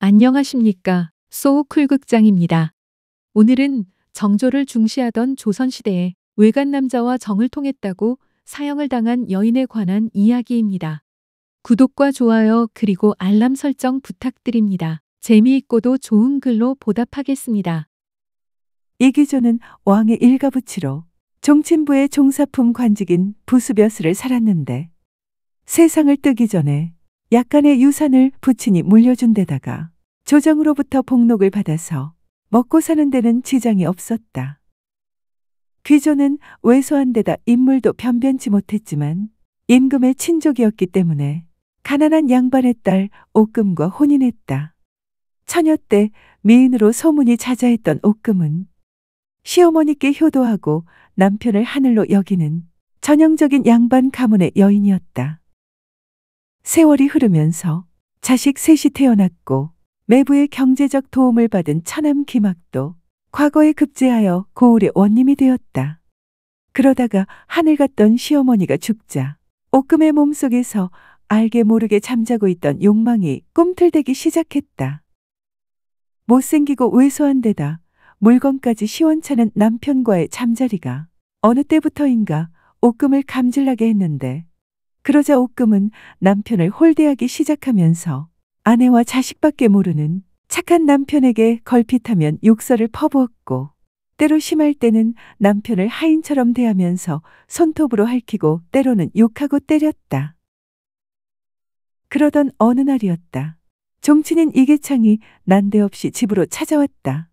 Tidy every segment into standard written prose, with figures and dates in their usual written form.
안녕하십니까. 소쿨극장입니다. 오늘은 정조를 중시하던 조선시대에 외간 남자와 정을 통했다고 사형을 당한 여인에 관한 이야기입니다. 구독과 좋아요 그리고 알람 설정 부탁드립니다. 재미있고도 좋은 글로 보답하겠습니다. 이기조는 왕의 일가부치로 종친부의 종사품 관직인 부수벼슬을 살았는데 세상을 뜨기 전에 약간의 유산을 부친이 물려준 데다가 조정으로부터 복록을 받아서 먹고 사는 데는 지장이 없었다. 귀조는 왜소한 데다 인물도 변변치 못했지만 임금의 친족이었기 때문에 가난한 양반의 딸 옥금과 혼인했다. 처녀 때 미인으로 소문이 자자했던 옥금은 시어머니께 효도하고 남편을 하늘로 여기는 전형적인 양반 가문의 여인이었다. 세월이 흐르면서 자식 셋이 태어났고 매부의 경제적 도움을 받은 처남 김학도 과거에 급제하여 고을의 원님이 되었다. 그러다가 하늘 갔던 시어머니가 죽자 옥금의 몸속에서 알게 모르게 잠자고 있던 욕망이 꿈틀대기 시작했다. 못생기고 왜소한 데다 물건까지 시원찮은 남편과의 잠자리가 어느 때부터인가 옥금을 감질나게 했는데 그러자 옥금은 남편을 홀대하기 시작하면서 아내와 자식밖에 모르는 착한 남편에게 걸핏하면 욕설을 퍼부었고 때로 심할 때는 남편을 하인처럼 대하면서 손톱으로 핥히고 때로는 욕하고 때렸다. 그러던 어느 날이었다. 종친인 이계창이 난데없이 집으로 찾아왔다.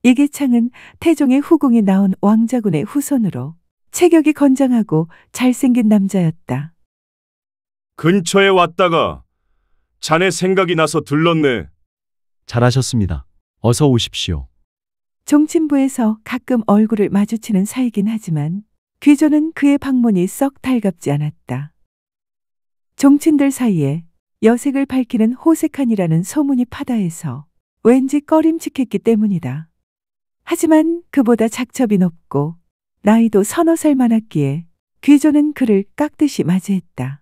이계창은 태종의 후궁이 나온 왕자군의 후손으로 체격이 건장하고 잘생긴 남자였다. 근처에 왔다가 자네 생각이 나서 들렀네. 잘하셨습니다. 어서 오십시오. 종친부에서 가끔 얼굴을 마주치는 사이긴 하지만 귀조는 그의 방문이 썩 달갑지 않았다. 종친들 사이에 여색을 밝히는 호색한이라는 소문이 파다해서 왠지 꺼림칙했기 때문이다. 하지만 그보다 작첩이 높고 나이도 서너 살 많았기에 귀조는 그를 깍듯이 맞이했다.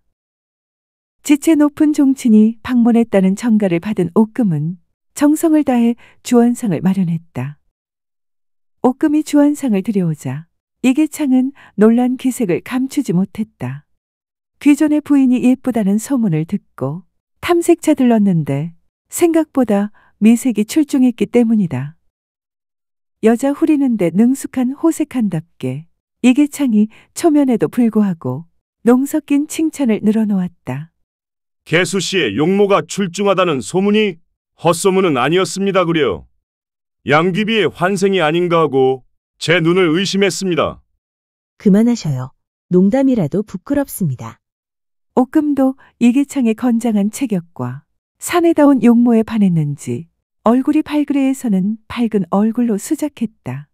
지체 높은 종친이 방문했다는 정가를 받은 옥금은 정성을 다해 주안상을 마련했다. 옥금이 주안상을 들여오자 이계창은 놀란 기색을 감추지 못했다. 귀존의 부인이 예쁘다는 소문을 듣고 탐색차 들렀는데 생각보다 미색이 출중했기 때문이다. 여자 후리는데 능숙한 호색한답게 이계창이 초면에도 불구하고 농 섞인 칭찬을 늘어놓았다. 개수씨의 용모가 출중하다는 소문이 헛소문은 아니었습니다 그려. 양귀비의 환생이 아닌가 하고 제 눈을 의심했습니다. 그만하셔요. 농담이라도 부끄럽습니다. 옥금도 이계창의 건장한 체격과 사내다운 용모에 반했는지 얼굴이 발그레해서는 밝은 얼굴로 수작했다.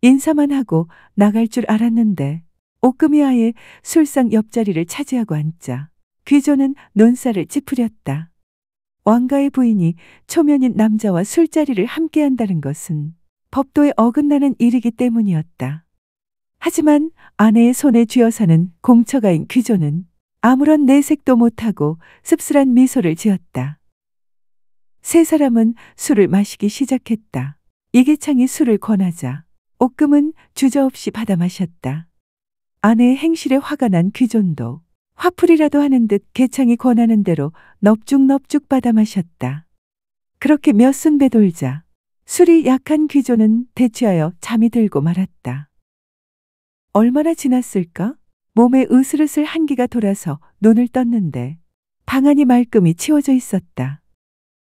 인사만 하고 나갈 줄 알았는데 옥금이 아예 술상 옆자리를 차지하고 앉자 귀조는 눈살을 찌푸렸다. 왕가의 부인이 초면인 남자와 술자리를 함께한다는 것은 법도에 어긋나는 일이기 때문이었다. 하지만 아내의 손에 쥐어사는 공처가인 귀조는 아무런 내색도 못하고 씁쓸한 미소를 지었다. 세 사람은 술을 마시기 시작했다. 이계창이 술을 권하자 옥금은 주저없이 받아 마셨다. 아내의 행실에 화가 난 귀존도 화풀이라도 하는 듯 계창이 권하는 대로 넙죽넙죽 받아 마셨다. 그렇게 몇 순 배돌자 술이 약한 귀조는 대취하여 잠이 들고 말았다. 얼마나 지났을까? 몸에 으슬으슬 한기가 돌아서 눈을 떴는데 방안이 말끔히 치워져 있었다.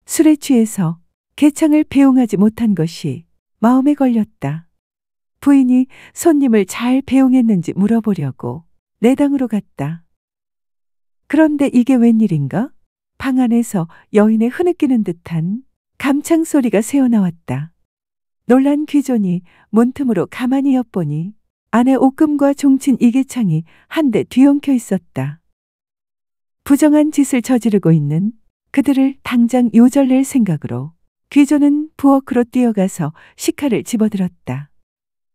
술에 취해서 계창을 배웅하지 못한 것이 마음에 걸렸다. 부인이 손님을 잘 배웅했는지 물어보려고 내당으로 갔다. 그런데 이게 웬일인가? 방 안에서 여인의 흐느끼는 듯한 감창 소리가 새어나왔다. 놀란 귀존이 문틈으로 가만히 엿보니 아내 옥금과 종친 이계창이 한데 뒤엉켜 있었다. 부정한 짓을 저지르고 있는 그들을 당장 요절낼 생각으로 귀조는 부엌으로 뛰어가서 식칼을 집어들었다.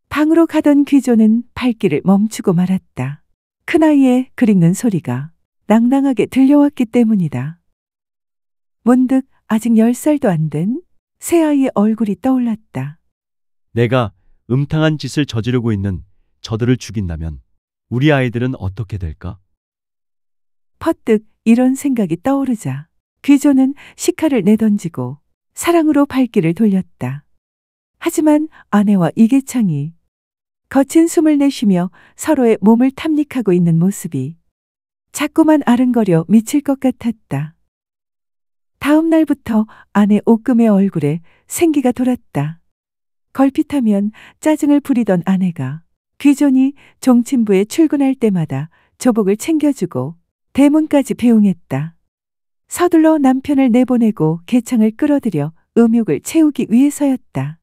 방으로 가던 귀조는 발길을 멈추고 말았다. 큰아이의 글 읽는 소리가 낭낭하게 들려왔기 때문이다. 문득 아직 10살도 안 된 새아이의 얼굴이 떠올랐다. 내가 음탕한 짓을 저지르고 있는 저들을 죽인다면 우리 아이들은 어떻게 될까? 퍼뜩 이런 생각이 떠오르자 귀조는 식칼을 내던지고 사랑으로 발길을 돌렸다. 하지만 아내와 이계창이 거친 숨을 내쉬며 서로의 몸을 탐닉하고 있는 모습이 자꾸만 아른거려 미칠 것 같았다. 다음 날부터 아내 옥금의 얼굴에 생기가 돌았다. 걸핏하면 짜증을 부리던 아내가 귀존이 종친부에 출근할 때마다 조복을 챙겨주고 대문까지 배웅했다. 서둘러 남편을 내보내고 계창을 끌어들여 음욕을 채우기 위해서였다.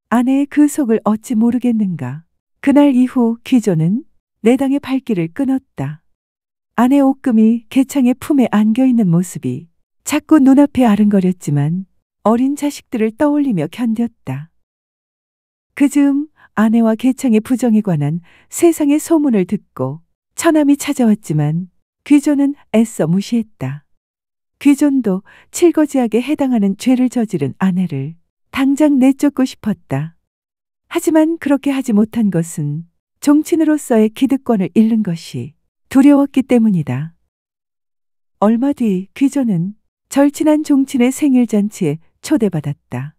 아내의 그 속을 어찌 모르겠는가. 그날 이후 귀조는 내당의 발길을 끊었다. 아내 옥금이 계창의 품에 안겨있는 모습이 자꾸 눈앞에 아른거렸지만 어린 자식들을 떠올리며 견뎠다. 그 즈음 아내와 계창의 부정에 관한 세상의 소문을 듣고 처남이 찾아왔지만 귀조는 애써 무시했다. 귀존도 칠거지약에 해당하는 죄를 저지른 아내를 당장 내쫓고 싶었다. 하지만 그렇게 하지 못한 것은 종친으로서의 기득권을 잃는 것이 두려웠기 때문이다. 얼마 뒤 귀조는 절친한 종친의 생일잔치에 초대받았다.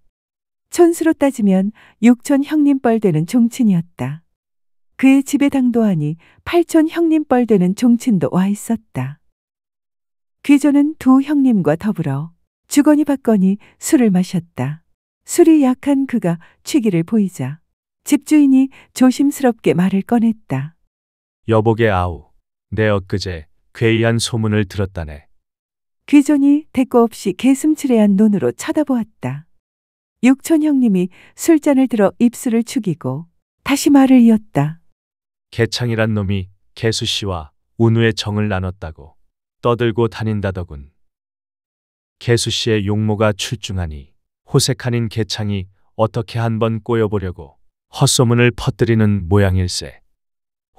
촌수로 따지면 육촌 형님뻘 되는 종친이었다. 그의 집에 당도하니 8촌 형님뻘 되는 종친도 와 있었다. 귀조는 두 형님과 더불어 주거니 받거니 술을 마셨다. 술이 약한 그가 취기를 보이자 집주인이 조심스럽게 말을 꺼냈다. 여보게 아우, 내 엊그제 괴이한 소문을 들었다네. 귀존이 대꾸 없이 개슴츠레한 눈으로 쳐다보았다. 육촌 형님이 술잔을 들어 입술을 축이고 다시 말을 이었다. 개창이란 놈이 개수 씨와 운우의 정을 나눴다고 떠들고 다닌다더군. 개수 씨의 용모가 출중하니 호색한인 개창이 어떻게 한번 꼬여보려고 헛소문을 퍼뜨리는 모양일세.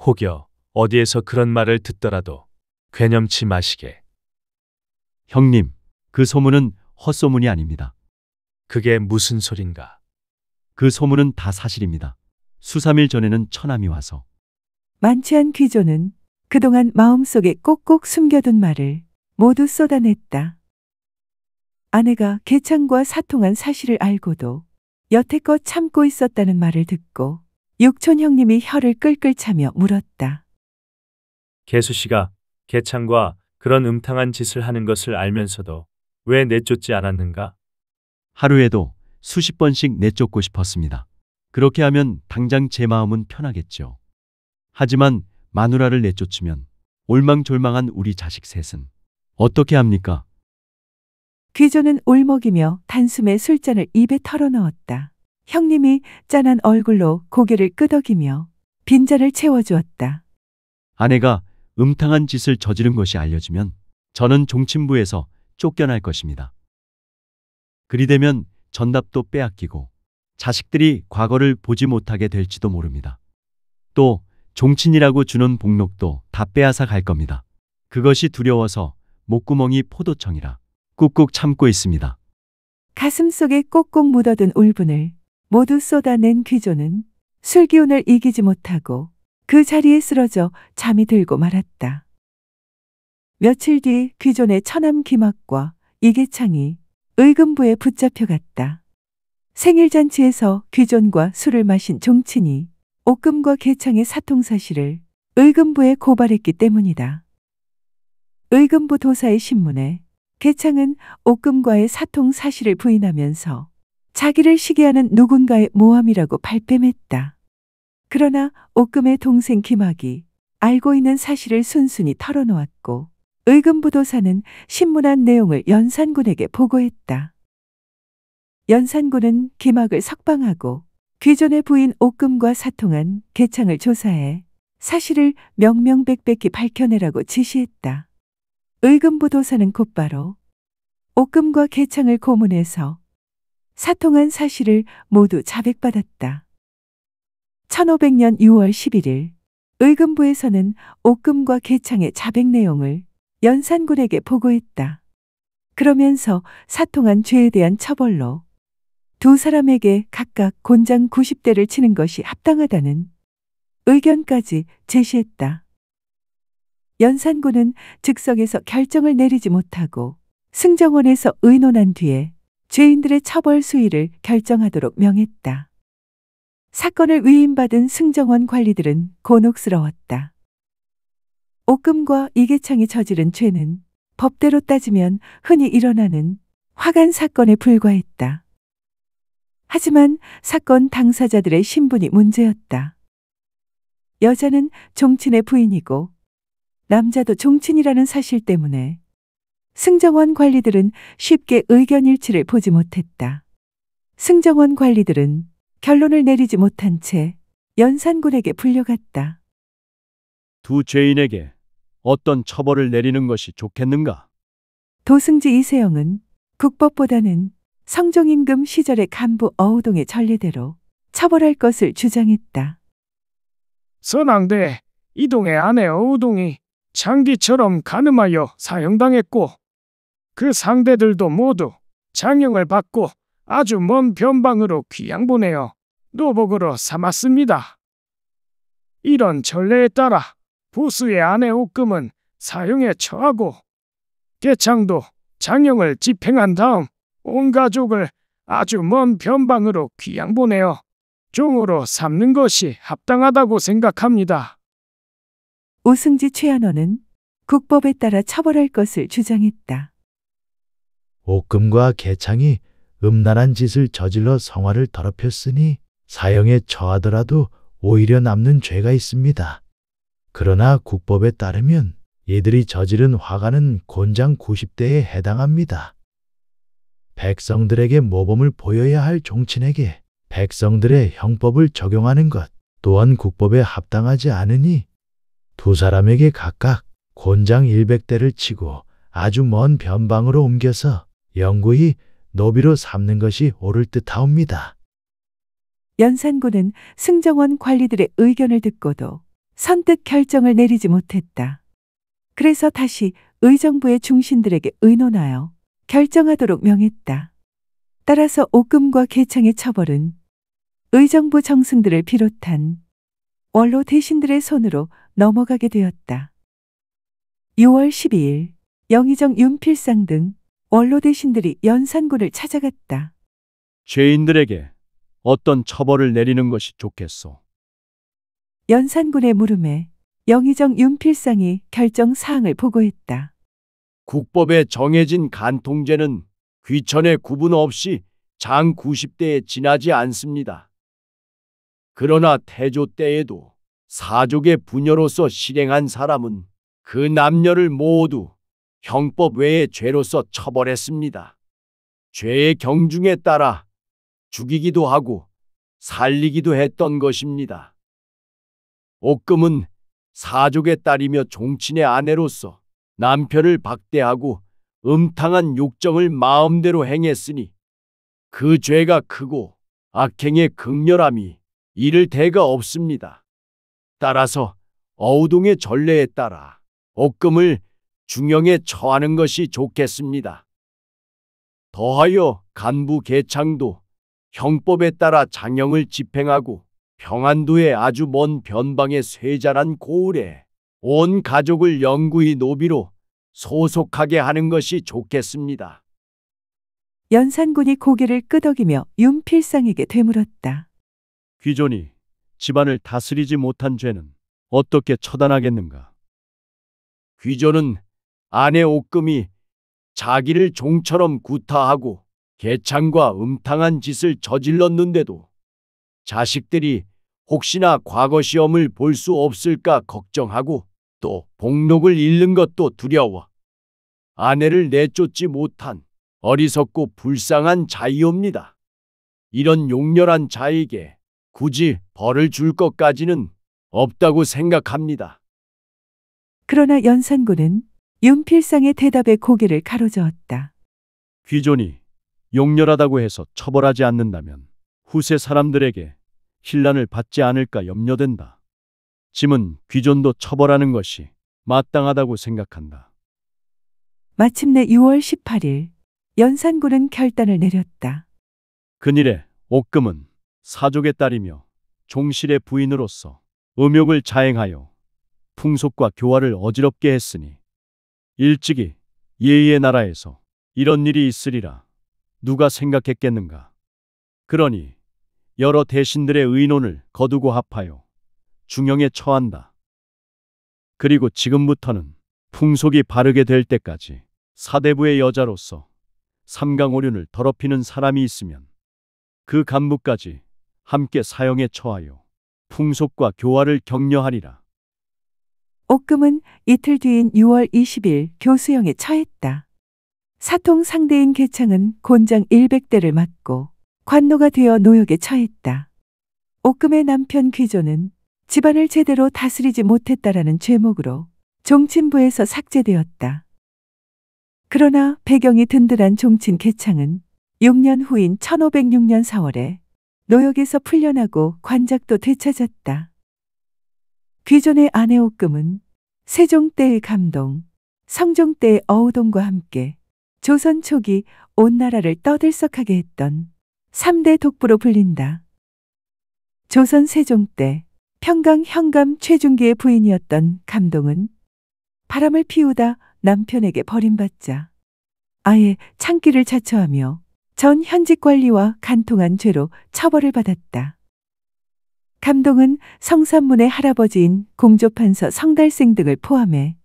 혹여 어디에서 그런 말을 듣더라도 괴념치 마시게. 형님, 그 소문은 헛소문이 아닙니다. 그게 무슨 소린가? 그 소문은 다 사실입니다. 수삼일 전에는 처남이 와서 만취한 귀조는 그동안 마음속에 꼭꼭 숨겨둔 말을 모두 쏟아냈다. 아내가 계창과 사통한 사실을 알고도 여태껏 참고 있었다는 말을 듣고 육촌 형님이 혀를 끌끌 차며 물었다. 개수 씨가 개창과 그런 음탕한 짓을 하는 것을 알면서도 왜 내쫓지 않았는가? 하루에도 수십 번씩 내쫓고 싶었습니다. 그렇게 하면 당장 제 마음은 편하겠죠. 하지만 마누라를 내쫓으면 올망졸망한 우리 자식 셋은 어떻게 합니까? 귀조는 울먹이며 단숨에 술잔을 입에 털어넣었다. 형님이 짠한 얼굴로 고개를 끄덕이며 빈잔을 채워주었다. 아내가 음탕한 짓을 저지른 것이 알려지면 저는 종친부에서 쫓겨날 것입니다. 그리되면 전답도 빼앗기고 자식들이 과거를 보지 못하게 될지도 모릅니다. 또 종친이라고 주는 복록도 다 빼앗아 갈 겁니다. 그것이 두려워서 목구멍이 포도청이라 꾹꾹 참고 있습니다. 가슴속에 꼭꼭 묻어둔 울분을 모두 쏟아낸 귀조는 술기운을 이기지 못하고 그 자리에 쓰러져 잠이 들고 말았다. 며칠 뒤 귀존의 처남 김학과 이계창이 의금부에 붙잡혀갔다. 생일잔치에서 귀존과 술을 마신 종친이 옥금과 계창의 사통 사실을 의금부에 고발했기 때문이다. 의금부 도사의 신문에 계창은 옥금과의 사통 사실을 부인하면서 자기를 시기하는 누군가의 모함이라고 발뺌했다. 그러나 옥금의 동생 김학이 알고 있는 사실을 순순히 털어놓았고 의금부 도사는 신문한 내용을 연산군에게 보고했다. 연산군은 김학을 석방하고 귀존의 부인 옥금과 사통한 계창을 조사해 사실을 명명백백히 밝혀내라고 지시했다. 의금부 도사는 곧바로 옥금과 계창을 고문해서 사통한 사실을 모두 자백받았다. 1500년 6월 11일 의금부에서는 옥금과 계창의 자백 내용을 연산군에게 보고했다. 그러면서 사통한 죄에 대한 처벌로 두 사람에게 각각 곤장 90대를 치는 것이 합당하다는 의견까지 제시했다. 연산군은 즉석에서 결정을 내리지 못하고 승정원에서 의논한 뒤에 죄인들의 처벌 수위를 결정하도록 명했다. 사건을 위임받은 승정원 관리들은 곤혹스러웠다. 옥금과 이계창이 저지른 죄는 법대로 따지면 흔히 일어나는 화간 사건에 불과했다. 하지만 사건 당사자들의 신분이 문제였다. 여자는 종친의 부인이고 남자도 종친이라는 사실 때문에 승정원 관리들은 쉽게 의견 일치를 보지 못했다. 승정원 관리들은 결론을 내리지 못한 채 연산군에게 불려갔다. 두 죄인에게 어떤 처벌을 내리는 것이 좋겠는가? 도승지 이세영은 국법보다는 성종임금 시절의 간부 어우동의 전례대로 처벌할 것을 주장했다. 선왕대 이동의 아내 어우동이 장기처럼 간음하여 사형당했고 그 상대들도 모두 장형을 받고 아주 먼 변방으로 귀양 보내어 노복으로 삼았습니다. 이런 전례에 따라 보수의 아내 옥금은 사형에 처하고 계창도 장형을 집행한 다음 온 가족을 아주 먼 변방으로 귀양 보내어 종으로 삼는 것이 합당하다고 생각합니다. 오승지 최한원은 국법에 따라 처벌할 것을 주장했다. 옥금과 계창이 음란한 짓을 저질러 성화를 더럽혔으니 사형에 처하더라도 오히려 남는 죄가 있습니다. 그러나 국법에 따르면 이들이 저지른 화가는 곤장 90대에 해당합니다. 백성들에게 모범을 보여야 할 종친에게 백성들의 형법을 적용하는 것 또한 국법에 합당하지 않으니 두 사람에게 각각 곤장 100대를 치고 아주 먼 변방으로 옮겨서 영구히 노비로 삼는 것이 옳을 듯하옵니다. 연산군은 승정원 관리들의 의견을 듣고도 선뜻 결정을 내리지 못했다. 그래서 다시 의정부의 중신들에게 의논하여 결정하도록 명했다. 따라서 옥금과 계창의 처벌은 의정부 정승들을 비롯한 원로 대신들의 손으로 넘어가게 되었다. 6월 12일 영의정 윤필상 등 원로 대신들이 연산군을 찾아갔다. 죄인들에게 어떤 처벌을 내리는 것이 좋겠소? 연산군의 물음에 영의정 윤필상이 결정 사항을 보고했다. 국법에 정해진 간통죄는 귀천의 구분 없이 장 90대에 지나지 않습니다. 그러나 태조 때에도 사족의 부녀로서 실행한 사람은 그 남녀를 모두 형법 외의 죄로서 처벌했습니다. 죄의 경중에 따라 죽이기도 하고 살리기도 했던 것입니다. 옥금은 사족의 딸이며 종친의 아내로서 남편을 박대하고 음탕한 욕정을 마음대로 행했으니 그 죄가 크고 악행의 극렬함이 이를 데가 없습니다. 따라서 어우동의 전례에 따라 옥금을 중형에 처하는 것이 좋겠습니다. 더하여 간부 계창도 형법에 따라 장형을 집행하고 평안도의 아주 먼 변방의 쇠자란 고을에 온 가족을 영구히 노비로 소속하게 하는 것이 좋겠습니다. 연산군이 고개를 끄덕이며 윤필상에게 되물었다. 귀존이 집안을 다스리지 못한 죄는 어떻게 처단하겠는가? 귀존은 아내 옥금이 자기를 종처럼 구타하고 계창과 음탕한 짓을 저질렀는데도 자식들이 혹시나 과거 시험을 볼 수 없을까 걱정하고 또 복록을 잃는 것도 두려워 아내를 내쫓지 못한 어리석고 불쌍한 자이옵니다. 이런 용렬한 자에게 굳이 벌을 줄 것까지는 없다고 생각합니다. 그러나 연산군은 윤필상의 대답에 고개를 가로저었다. 귀존이 용렬하다고 해서 처벌하지 않는다면 후세 사람들에게 혼란을 받지 않을까 염려된다. 짐은 귀존도 처벌하는 것이 마땅하다고 생각한다. 마침내 6월 18일 연산군은 결단을 내렸다. 그일에 옥금은 사족의 딸이며 종실의 부인으로서 음욕을 자행하여 풍속과 교화를 어지럽게 했으니 일찍이 예의의 나라에서 이런 일이 있으리라 누가 생각했겠는가. 그러니 여러 대신들의 의논을 거두고 합하여 중형에 처한다. 그리고 지금부터는 풍속이 바르게 될 때까지 사대부의 여자로서 삼강오륜을 더럽히는 사람이 있으면 그 간부까지 함께 사형에 처하여 풍속과 교화를 격려하리라. 옥금은 이틀 뒤인 6월 20일 교수형에 처했다. 사통 상대인 계창은 곤장 100대를 맞고 관노가 되어 노역에 처했다. 옥금의 남편 귀조는 집안을 제대로 다스리지 못했다라는 죄목으로 종친부에서 삭제되었다. 그러나 배경이 든든한 종친 계창은 6년 후인 1506년 4월에 노역에서 풀려나고 관작도 되찾았다. 귀존의 아내 옥금은 세종 때의 감동, 성종 때의 어우동과 함께 조선 초기 온 나라를 떠들썩하게 했던 3대 독부로 불린다. 조선 세종 때 평강 현감 최중기의 부인이었던 감동은 바람을 피우다 남편에게 버림받자 아예 창기를 자처하며 전 현직 관리와 간통한 죄로 처벌을 받았다. 감동은 성산문의 할아버지인 공조판서 성달생 등을 포함해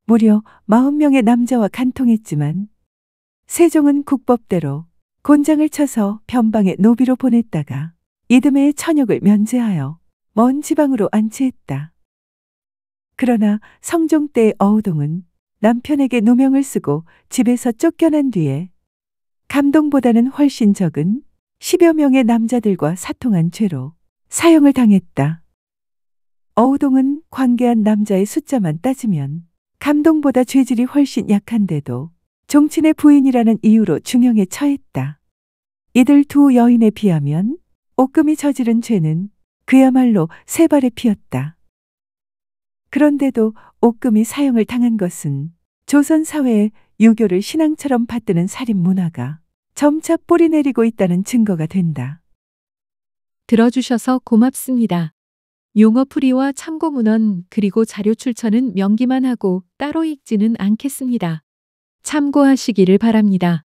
무려 40명의 남자와 간통했지만 세종은 국법대로 곤장을 쳐서 변방에 노비로 보냈다가 이듬해의 천역을 면제하여 먼 지방으로 안치했다. 그러나 성종 때의 어우동은 남편에게 누명을 쓰고 집에서 쫓겨난 뒤에 감동보다는 훨씬 적은 10여 명의 남자들과 사통한 죄로 사형을 당했다. 어우동은 관계한 남자의 숫자만 따지면 감동보다 죄질이 훨씬 약한데도 종친의 부인이라는 이유로 중형에 처했다. 이들 두 여인에 비하면 옥금이 저지른 죄는 그야말로 세 발에 피었다. 그런데도 옥금이 사형을 당한 것은 조선 사회에 유교를 신앙처럼 받드는 살인 문화가 점차 뿌리 내리고 있다는 증거가 된다. 들어주셔서 고맙습니다. 용어풀이와 참고문헌 그리고 자료 출처는 명기만 하고 따로 읽지는 않겠습니다. 참고하시기를 바랍니다.